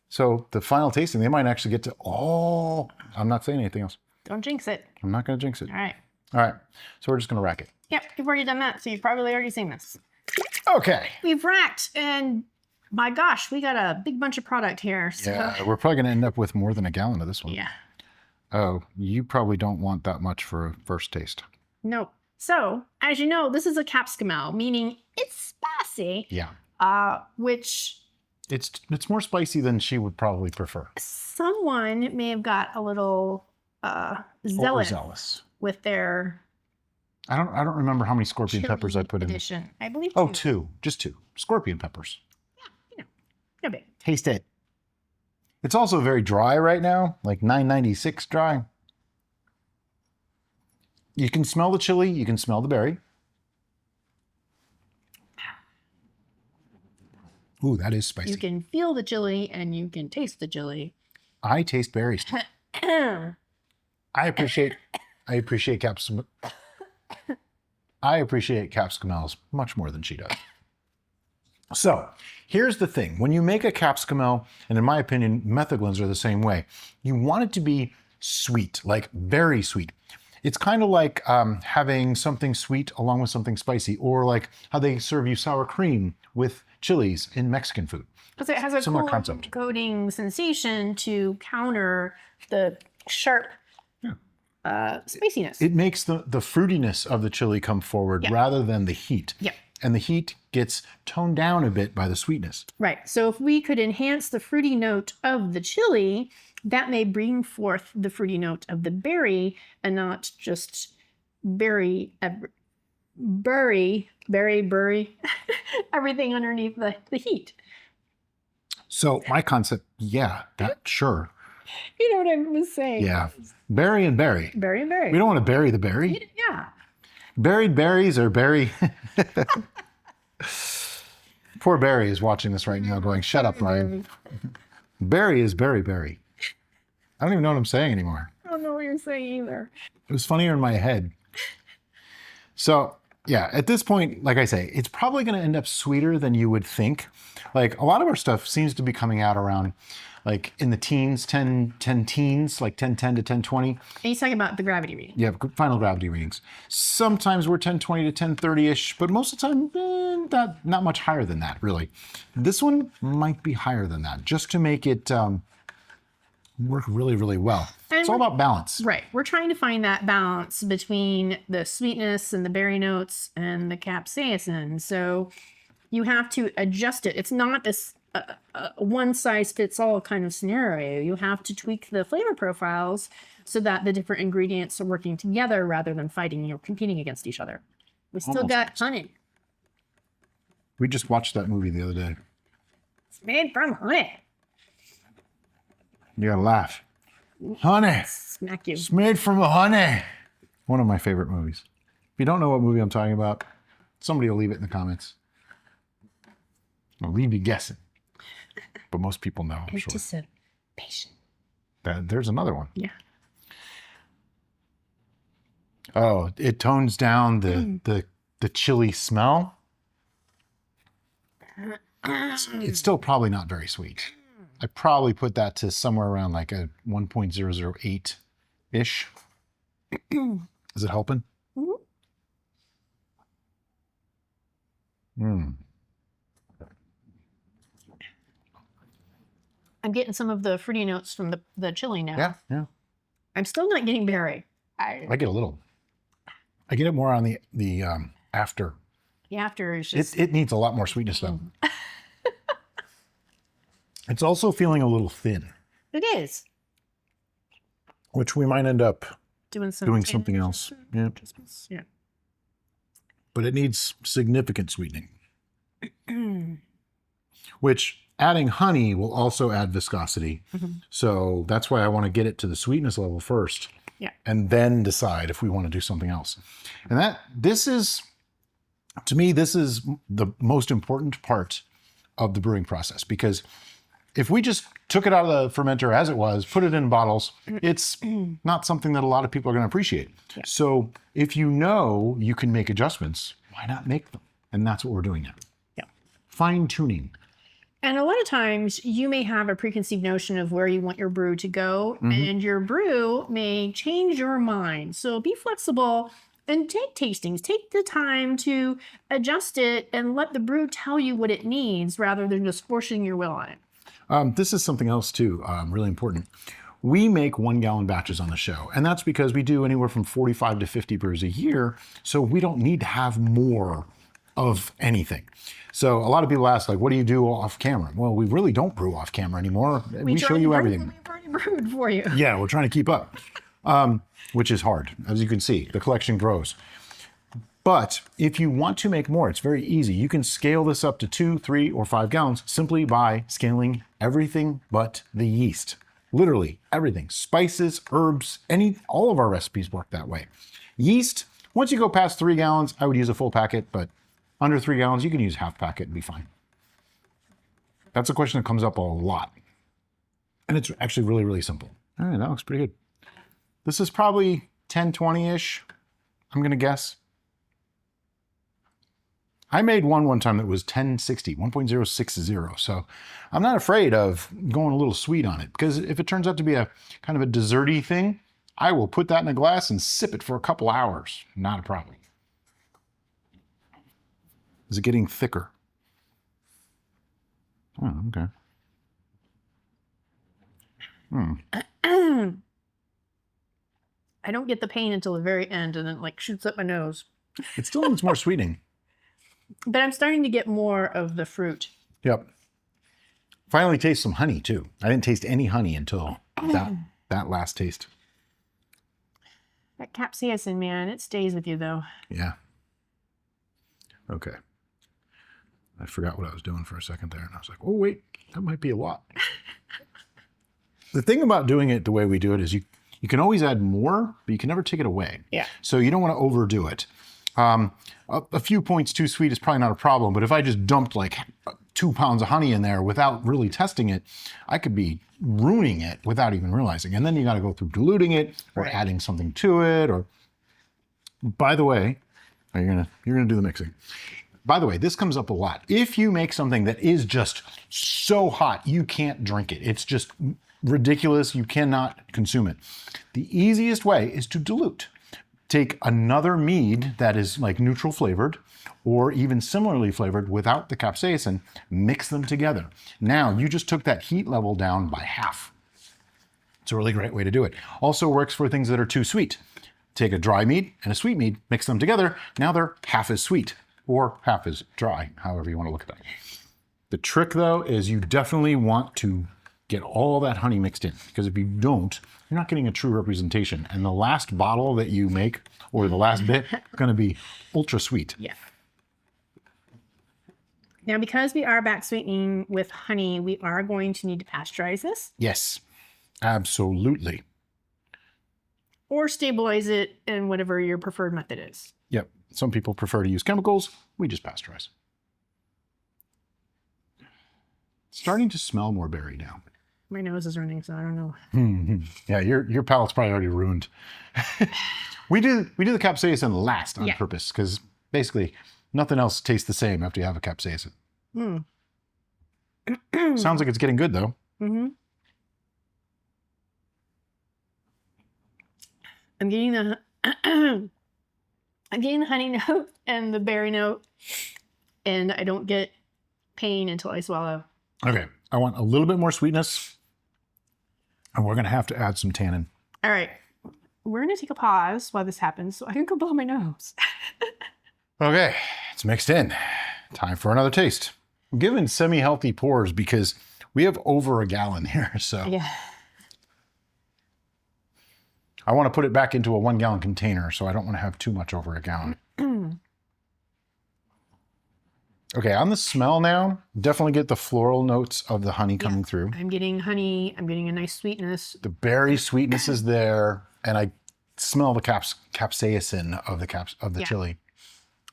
So the final tasting, they might actually get to. Oh, I'm not saying anything else. Don't jinx it. I'm not going to jinx it. All right. All right. So we're just going to rack it. Yep, you've already done that, so you've probably already seen this. Okay. We've racked, and my gosh, we got a big bunch of product here. So. Yeah, we're probably going to end up with more than a gallon of this one. Yeah. Oh, you probably don't want that much for a first taste. Nope. So, as you know, this is a capsicum ale, meaning it's spicy. Yeah. Which... It's more spicy than she would probably prefer. Someone may have got a little zealous with their... I don't remember how many scorpion peppers I put in. I believe 2. Oh, 2. Just 2. Scorpion peppers. Yeah, no big. Taste it. It's also very dry right now, like 996 dry. You can smell the chili, you can smell the berry. Ooh, that is spicy. You can feel the chili and you can taste the chili. I taste berries. I appreciate capsicum. I appreciate capsicum ales much more than she does. So here's the thing. When you make a capsicum ale, and in my opinion, methaglins are the same way, you want it to be sweet, like very sweet. It's kind of like having something sweet along with something spicy, or like how they serve you sour cream with chilies in Mexican food. Because it has a similar cool concept. coating sensation to counter the sharp spiciness. It makes the fruitiness of the chili come forward rather than the heat. Yeah. And the heat gets toned down a bit by the sweetness. Right. So if we could enhance the fruity note of the chili, that may bring forth the fruity note of the berry and not just berry, everything underneath the heat. So my concept, sure. You know what I was saying. Yeah. Berry and berry. Berry and berry. We don't want to bury the berry. Yeah. Buried berries or berry. Poor Barry is watching this right now going, shut up, Ryan. Berry is berry. I don't even know what I'm saying anymore. I don't know what you're saying either. It was funnier in my head. So yeah, at this point, like I say, it's probably going to end up sweeter than you would think. Like a lot of our stuff seems to be coming out around like in the teens, 10 teens, like 1010 to 1020. And he's talking about the gravity reading. Yeah, final gravity readings. Sometimes we're 1020 to 1030-ish, but most of the time, not much higher than that, really. This one might be higher than that, just to make it work really, really well. And it's all about balance. Right. We're trying to find that balance between the sweetness and the berry notes and the capsaicin. So you have to adjust it. It's not this one-size-fits-all kind of scenario. You have to tweak the flavor profiles so that the different ingredients are working together rather than fighting or competing against each other. We still got honey. We just watched that movie the other day. It's made from honey. You gotta laugh. Honey. Smack you. It's made from honey. One of my favorite movies. If you don't know what movie I'm talking about, somebody will leave it in the comments. I'll leave you guessing. But most people know, I'm sure. Anticipation. There's another one. Yeah. Oh, it tones down the chili smell. It's still probably not very sweet. I probably put that to somewhere around like a 1.008-ish. Is it helping? I'm getting some of the fruity notes from the chili now. Yeah. I'm still not getting berry. I get a little. I get it more on the after. The after is just... It needs a lot more sweetness though. It's also feeling a little thin. It is. Which we might end up doing something else. Yeah. Yeah. But it needs significant sweetening. Which adding honey will also add viscosity. So that's why I want to get it to the sweetness level first. Yeah. And then decide if we want to do something else. And this is, to me, this is the most important part of the brewing process, because if we just took it out of the fermenter as it was, put it in bottles, it's not something that a lot of people are going to appreciate. Yeah. So if you know you can make adjustments, why not make them? And that's what we're doing now. Yeah. Fine tuning. And a lot of times you may have a preconceived notion of where you want your brew to go, and your brew may change your mind. So be flexible and take tastings. Take the time to adjust it and let the brew tell you what it needs rather than just forcing your will on it. This is something else too, really important. We make 1-gallon batches on the show, and that's because we do anywhere from 45 to 50 brews a year, so we don't need to have more of anything. So a lot of people ask, like, what do you do off camera? Well, we really don't brew off camera anymore. We show you everything. We've already brewed for you. Yeah, we're trying to keep up, which is hard. As you can see, the collection grows. But if you want to make more, it's very easy. You can scale this up to 2, 3, or 5 gallons simply by scaling everything but the yeast. Literally everything. Spices, herbs, all of our recipes work that way. Yeast, once you go past 3 gallons, I would use a full packet, but under 3 gallons, you can use half packet and be fine. That's a question that comes up a lot. And it's actually really, really simple. All right, that looks pretty good. This is probably 1020-ish, I'm gonna guess. I made one time that was 1060, 1.060. So I'm not afraid of going a little sweet on it, because if it turns out to be a kind of a desserty thing, I will put that in a glass and sip it for a couple hours. Not a problem. Is it getting thicker? Oh, okay. I don't get the pain until the very end, and then like shoots up my nose. It still needs more sweetening. But I'm starting to get more of the fruit. Yep. Finally taste some honey too. I didn't taste any honey until that last taste. That capsaicin, man, it stays with you though. Yeah. Okay. I forgot what I was doing for a second there, and I was like, oh wait, that might be a lot. The thing about doing it the way we do it is you can always add more, but you can never take it away. Yeah. So you don't want to overdo it. A few points too sweet is probably not a problem, but if I just dumped like 2 pounds of honey in there without really testing it, I could be ruining it without even realizing. And then you got to go through diluting it or adding something to it. Or, by the way, you're gonna do the mixing. By the way, this comes up a lot. If you make something that is just so hot you can't drink it, it's just ridiculous, you cannot consume it, the easiest way is to dilute. Take another mead that is like neutral flavored or even similarly flavored without the capsaicin, mix them together. Now you just took that heat level down by half. It's a really great way to do it. Also works for things that are too sweet. Take a dry mead and a sweet mead, mix them together. Now they're half as sweet or half as dry, however you want to look at that. The trick though is you definitely want to get all that honey mixed in, because if you don't, you're not getting a true representation. And the last bottle that you make, or the last bit, is going to be ultra sweet. Yeah. Now, because we are back sweetening with honey, we are going to need to pasteurize this. Yes. Absolutely. Or stabilize it in whatever your preferred method is. Yep. Some people prefer to use chemicals. We just pasteurize. Starting to smell more berry now. My nose is running, so I don't know. Yeah, your palate's probably already ruined. we do the capsaicin last on purpose because basically nothing else tastes the same after you have a capsaicin. Sounds like it's getting good though. Mm-hmm. I'm getting the honey note and the berry note, and I don't get pain until I swallow. Okay, I want a little bit more sweetness, and we're gonna have to add some tannin. All right, we're gonna take a pause while this happens so I can go blow my nose. Okay, it's mixed in. Time for another taste. I'm giving semi-healthy pours because we have over a gallon here, so. Yeah. I want to put it back into a 1 gallon container, so I don't want to have too much over a gallon. Okay, on the smell now, definitely get the floral notes of the honey coming through. I'm getting honey. I'm getting a nice sweetness. The berry sweetness is there, and I smell the capsaicin of the chili.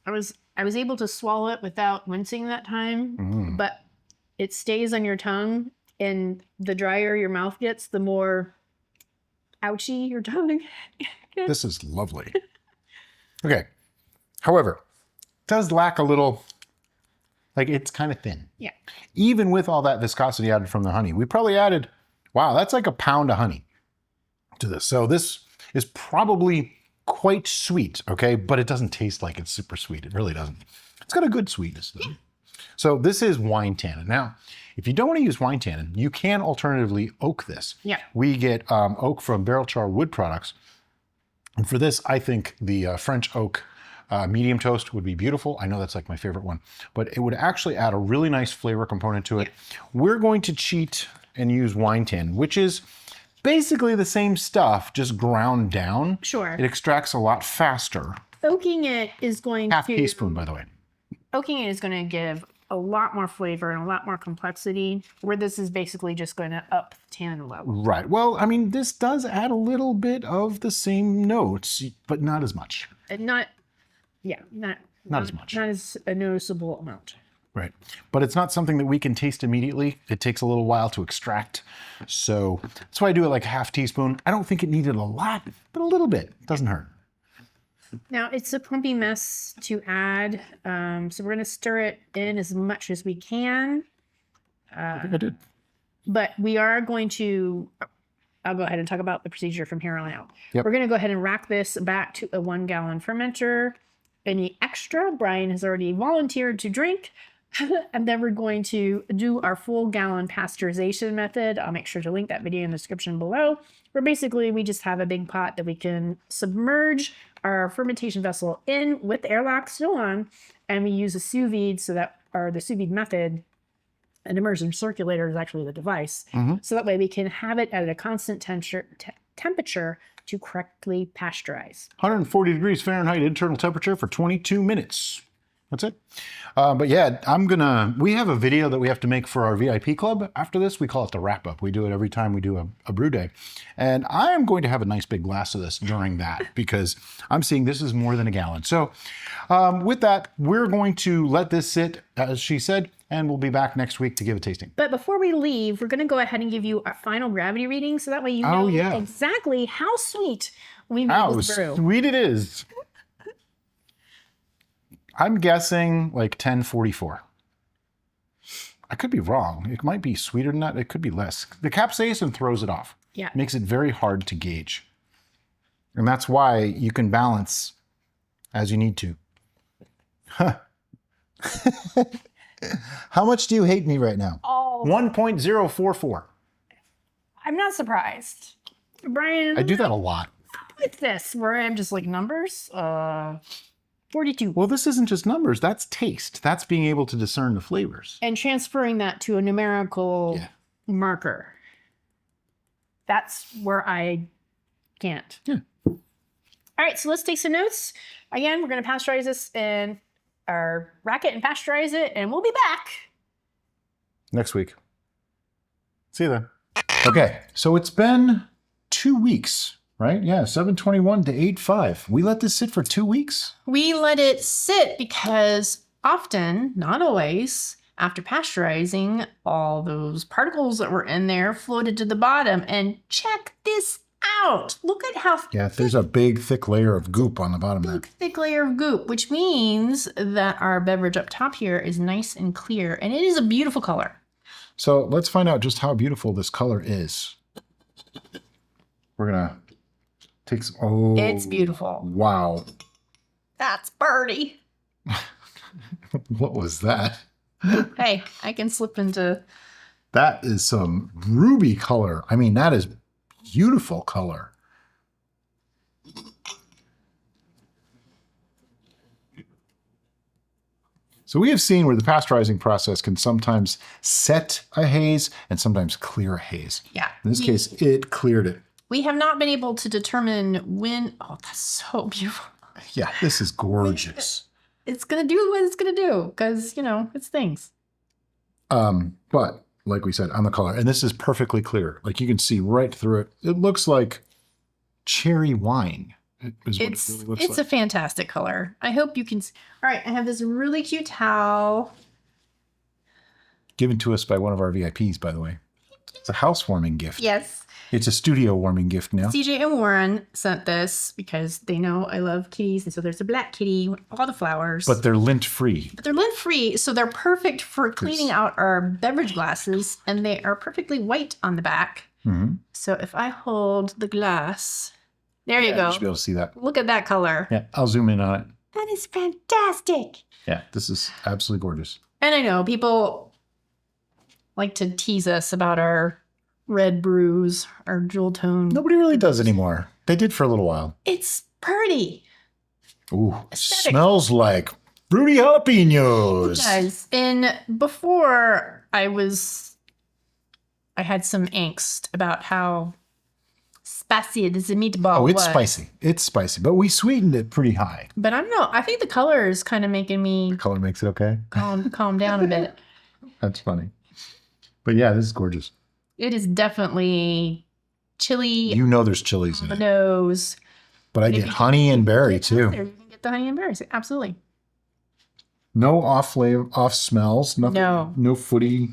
I was able to swallow it without wincing that time, but it stays on your tongue, and the drier your mouth gets, the more ouchy your tongue. This is lovely. Okay. However, it does lack a little, like it's kind of thin. Yeah. Even with all that viscosity added from the honey, we probably added, wow, that's like a pound of honey to this. So this is probably quite sweet, okay? But it doesn't taste like it's super sweet. It really doesn't. It's got a good sweetness though. So this is wine tannin. Now, if you don't want to use wine tannin, you can alternatively oak this. Yeah. We get oak from Barrel Char Wood Products. And for this, I think the French oak medium toast would be beautiful. I know that's like my favorite one, but it would actually add a really nice flavor component to it. Yeah. We're going to cheat and use wine tannin, which is basically the same stuff, just ground down. Sure. It extracts a lot faster. Oaking it is going Half teaspoon, by the way. Oaking it is going to give a lot more flavor and a lot more complexity, where this is basically just going to up the tannin level. Right. Well, I mean, this does add a little bit of the same notes, but not as much. Not as much. Not as a noticeable amount. Right. But it's not something that we can taste immediately. It takes a little while to extract. So that's why I do it like a half teaspoon. I don't think it needed a lot, but a little bit. It doesn't hurt. Now, it's a clumpy mess to add, so we're going to stir it in as much as we can. I think I did. But we are going to, I'll go ahead and talk about the procedure from here on out. Yep. We're going to go ahead and rack this back to a 1 gallon fermenter. Any extra, Brian has already volunteered to drink. And then we're going to do our full gallon pasteurization method. I'll make sure to link that video in the description below, where basically we just have a big pot that we can submerge our fermentation vessel in with the airlock still on, and we use a sous vide the sous vide method. An immersion circulator is actually the device. So that way we can have it at a constant temperature to correctly pasteurize. 140 degrees Fahrenheit internal temperature for 22 minutes. That's it. But yeah, we have a video that we have to make for our VIP club. After this, we call it the wrap up. We do it every time we do a brew day. And I am going to have a nice big glass of this during that because I'm seeing this is more than a gallon. So with that, we're going to let this sit, as she said, and we'll be back next week to give a tasting. But before we leave, we're going to go ahead and give you our final gravity reading so that way you know exactly how sweet we made this brew. How sweet it is. I'm guessing like 1044. I could be wrong. It might be sweeter than that. It could be less. The capsaicin throws it off. Yeah. Makes it very hard to gauge. And that's why you can balance as you need to. Huh. How much do you hate me right now? Oh. 1.044. I'm not surprised. Brian. I do that a lot. What's this? Where I'm just like numbers? 42. Well, this isn't just numbers. That's taste. That's being able to discern the flavors. And transferring that to a numerical marker. That's where I can't. Yeah. All right, so let's take some notes. Again, we're going to pasteurize this in our racket and pasteurize it, and we'll be back next week. See you then. Okay, so it's been 2 weeks, right? Yeah, 7/21 to 8/5. We let this sit for 2 weeks? We let it sit because often, not always, after pasteurizing, all those particles that were in there floated to the bottom. And check this out. Look at how Yeah, there's a big, thick layer of goop on the bottom there. thick layer of goop, which means that our beverage up top here is nice and clear. And it is a beautiful color. So let's find out just how beautiful this color is. We're going to take some... Oh, It's beautiful. Wow. That's birdie. What was that? Hey, I can slip into... That is some ruby color. I mean, that is beautiful color. So we have seen where the pasteurizing process can sometimes set a haze and sometimes clear a haze. Yeah. In this case, it cleared it. We have not been able to determine when... Oh, that's so beautiful. Yeah, this is gorgeous. It's going to do what it's going to do because, you know, it's things. But like we said, on the color, and this is perfectly clear. Like you can see right through it. It looks like cherry wine. Is what it really looks It's like. a fantastic color. I hope you can... All right, I have this really cute towel. Given to us by one of our VIPs, by the way. It's a housewarming gift. Yes. It's a studio warming gift now. CJ and Warren sent this because they know I love kitties. And so there's a black kitty with all the flowers. But they're lint-free. But they're lint-free, so they're perfect for cleaning out our beverage glasses. And they are perfectly white on the back. Mm-hmm. So if I hold the glass... There you go. You should be able to see that. Look at that color. Yeah, I'll zoom in on it. That is fantastic. Yeah, this is absolutely gorgeous. And I know people like to tease us about our red brews, our jewel tone. Nobody really does anymore. They did for a little while. It's pretty. Ooh, Aesthetic. smells like fruity jalapenos. Guys, and before I had some angst about how spicy this meatball Oh, it's was. spicy. It's spicy, but we sweetened it pretty high. But I don't know. I think the color is kind of making me Color makes it okay. calm down a bit. That's funny. But yeah, this is gorgeous. It is definitely chili You know there's chilies on in the it. nose. But I get honey and berry There, too. you can get the honey and berries. Absolutely. No off smells. Nothing. No. No footy.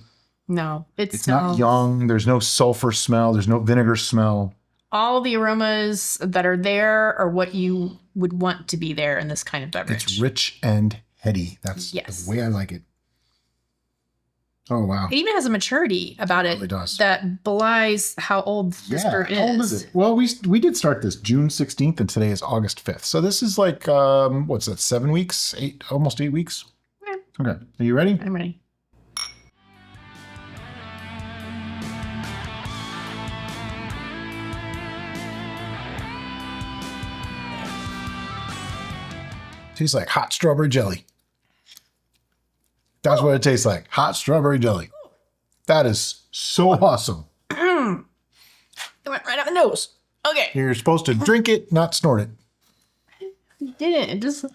No, It's not young. There's no sulfur smell. There's no vinegar smell. All the aromas that are there are what you would want to be there in this kind of beverage. It's rich and heady. That's Yes. the way I like it. Oh, wow. It even has a maturity about it really does. that belies how old this Yeah, brew is. how old is it? Well, we did start this June 16th, and today is August 5th. So this is like, what's that, 7 weeks? Almost 8 weeks? Yeah. Okay. Are you ready? I'm ready. Tastes like hot strawberry jelly. That's what it tastes like. Hot strawberry jelly. That is so awesome. It went right out the nose. Okay. You're supposed to drink it, not snort it. You didn't. It just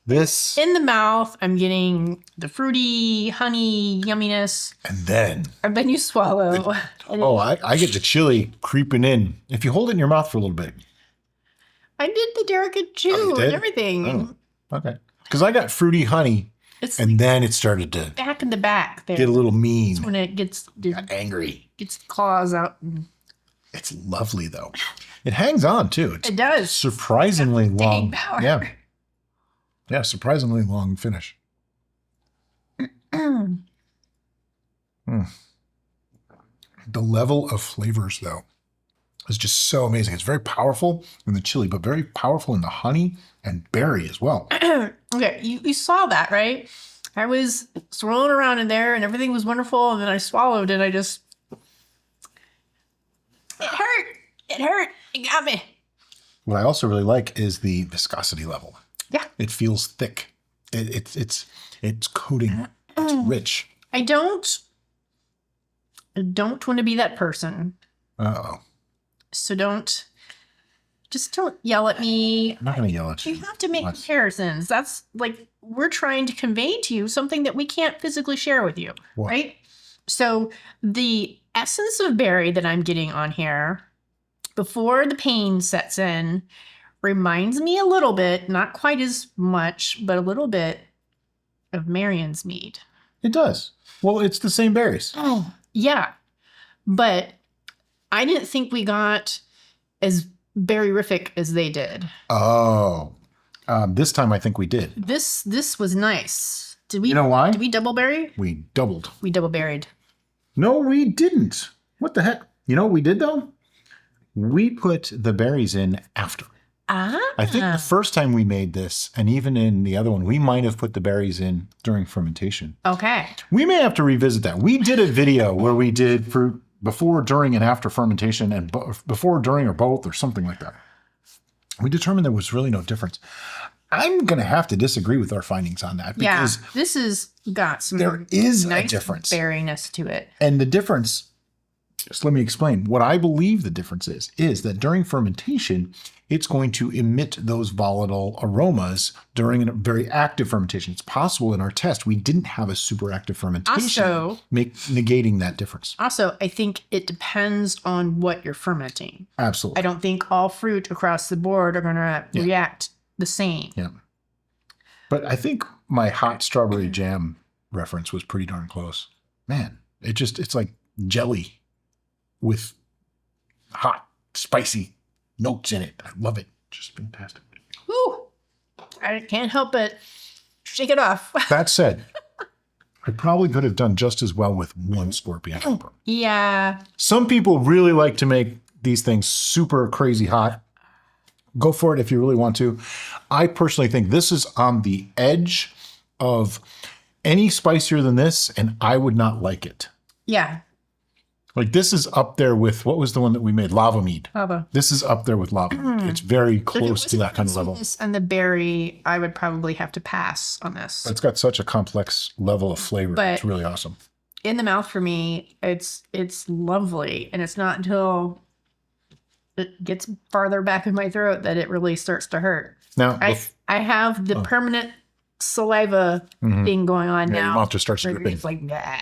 This. in the mouth, I'm getting the fruity, honey, yumminess. And then. And then you swallow. And Oh, I get the chili creeping in. If you hold it in your mouth for a little bit. I did the Derica chew you did? and everything. Oh, okay. Because I got fruity honey, It's and then it started to back in the back there. get a little mean. when it gets Angry. the claws out. It's lovely, though. It hangs on, too. It's It does. surprisingly long. power. Yeah. Yeah, surprisingly long finish. The level of flavors, though, is just so amazing. It's very powerful in the chili, but very powerful in the honey and berry as well. Okay, you saw that, right? I was swirling around in there and everything was wonderful, and then I swallowed and I just... It hurt. It hurt. It got me. What I also really like is the viscosity level. Yeah. It feels thick. It's coating. It's rich. I don't want to be that person. Uh-oh. So don't Just don't yell at me. I'm not going to yell at you. You have to make comparisons. That's like, we're trying to convey to you something that we can't physically share with you, right? So the essence of berry that I'm getting on here before the pain sets in reminds me a little bit, not quite as much, but a little bit of Marion's mead. It does. Well, it's the same berries. Oh, yeah. But I didn't think we got as berry-rific as they did. Oh. This time I think we did. This was nice. Did we? You know why? Did we double berry? We doubled. We double berried. No, we didn't. What the heck? You know what we did, though? We put the berries in after. I think the first time we made this, and even in the other one, we might have put the berries in during fermentation. Okay. We may have to revisit that. We did a video where we did fruit before, during, and after fermentation, and before, during, or both, or something like that. We determined there was really no difference. I'm going to have to disagree with our findings on that because this has got some there is nice a difference. berryness to it. And the difference, just let me explain. What I believe the difference is that during fermentation, it's going to emit those volatile aromas during a very active fermentation. It's possible in our test, we didn't have a super active fermentation, negating that difference. Also, I think it depends on what you're fermenting. Absolutely. I don't think all fruit across the board are going to react the same. Yeah. But I think my hot strawberry jam reference was pretty darn close. Man, it's like jelly with hot, spicy notes in it. I love it. Just fantastic. Woo! I can't help but shake it off. That said, I probably could have done just as well with one scorpion pepper. Yeah. Some people really like to make these things super crazy hot. Go for it if you really want to. I personally think this is on the edge of any spicier than this, and I would not like it. Yeah. Like this is up there with, what was the one that we made? Lava mead. Lava. This is up there with lava. It's very close to that kind of level. And the berry, I would probably have to pass on this. It's got such a complex level of flavor. But it's really awesome. In the mouth for me, it's lovely. And it's not until it gets farther back in my throat that it really starts to hurt. Now, I have the permanent saliva thing going on now. Your mouth just starts dripping. It's like, nah.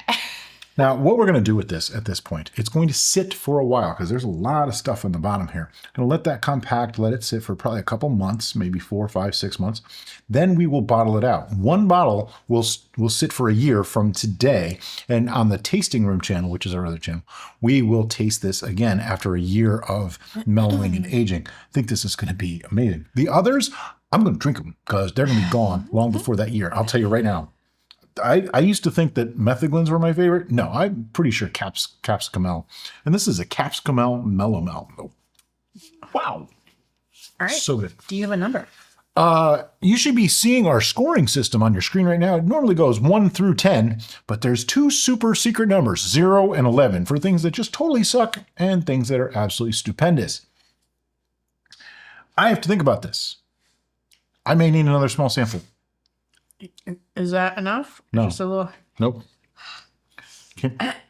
Now, what we're going to do with this at this point, it's going to sit for a while because there's a lot of stuff on the bottom here. Going to let that compact, let it sit for probably a couple months, maybe 4, 5, 6 months. Then we will bottle it out. One bottle will sit for a year from today. And on the Tasting Room channel, which is our other channel, we will taste this again after a year of mellowing and aging. I think this is going to be amazing. The others, I'm going to drink them because they're going to be gone long before that year. I'll tell you right now. I used to think that metheglins were my favorite. No, I'm pretty sure capsicumel. And this is a capsicumel melomel. Oh, wow. All right. So good. Do you have a number? You should be seeing our scoring system on your screen right now. It normally goes 1 through 10, but there's 2 super secret numbers, 0 and 11, for things that just totally suck and things that are absolutely stupendous. I have to think about this. I may need another small sample. Is that enough? No. Just a little. Nope.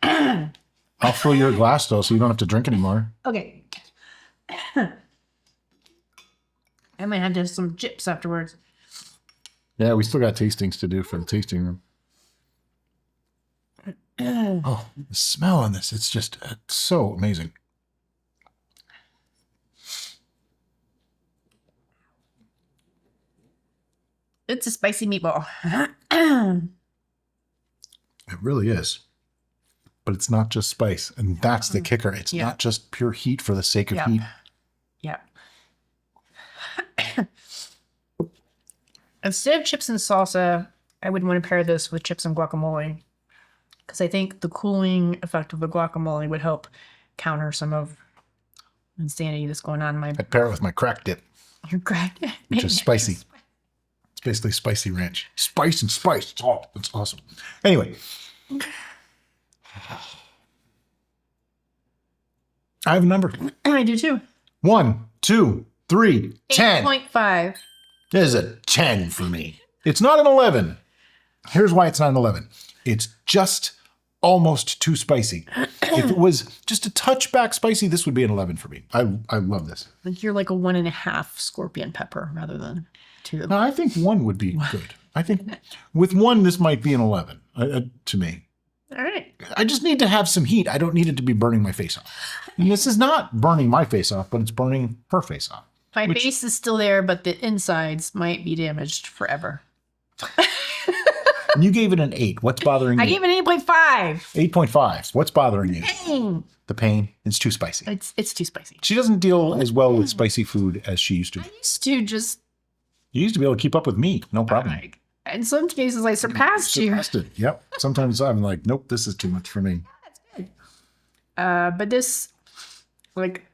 I'll fill your glass though, so you don't have to drink anymore. Okay. I might have to have some chips afterwards. Yeah, we still got tastings to do for the tasting room. Oh, the smell on this, it's so amazing. It's a spicy meatball. It really is. But it's not just spice. And that's the kicker. It's not just pure heat for the sake of heat. Yeah. Instead of chips and salsa, I would want to pair this with chips and guacamole. Because I think the cooling effect of the guacamole would help counter some of the insanity that's going on in my... I'd pair it with my crack dip. Your crack dip? Which is spicy. It's basically spicy ranch. Spice and spice. It's awesome. Anyway. I have a number. I do too. 1, 2, 3, 10. 8.5. This is a 10 for me. It's not an 11. Here's why it's not an 11. It's just almost too spicy. If it was just a touch back spicy, this would be an 11 for me. I love this. Like you're like a 1.5 scorpion pepper rather than 2. No, I think 1 would be good. I think with 1, this might be an 11 to me. All right. I just need to have some heat. I don't need it to be burning my face off. And this is not burning my face off, but it's burning her face off. My face is still there, but the insides might be damaged forever. And you gave it an 8. What's bothering you? I gave it an 8.5. 8.5. What's bothering you? Pain. The pain. It's too spicy. It's too spicy. She doesn't deal as well with spicy food as she used to. I used to just... You used to be able to keep up with me. No problem. In some cases, I surpassed you. Surpassed it. Yep. Sometimes I'm like, nope, this is too much for me. That's good. But this, like...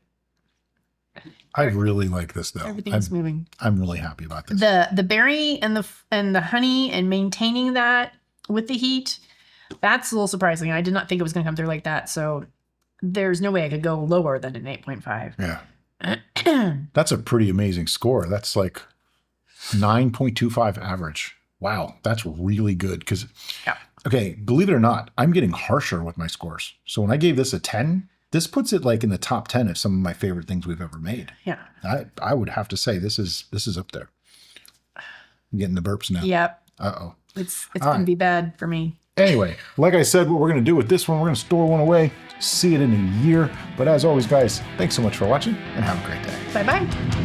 I really like this though. Everything's moving. I'm really happy about this. The berry and the honey and maintaining that with the heat, that's a little surprising. I did not think it was going to come through like that. So there's no way I could go lower than an 8.5. Yeah. That's a pretty amazing score. That's like 9.25 average. Wow. That's really good. Because, okay, believe it or not, I'm getting harsher with my scores. So when I gave this a 10, this puts it like in the top 10 of some of my favorite things we've ever made. Yeah. I would have to say this is up there. I'm getting the burps now. Yep. Uh-oh. It's going to be bad for me. Anyway, like I said, what we're going to do with this one, we're going to store one away, see it in a year. But as always, guys, thanks so much for watching and have a great day. Bye-bye.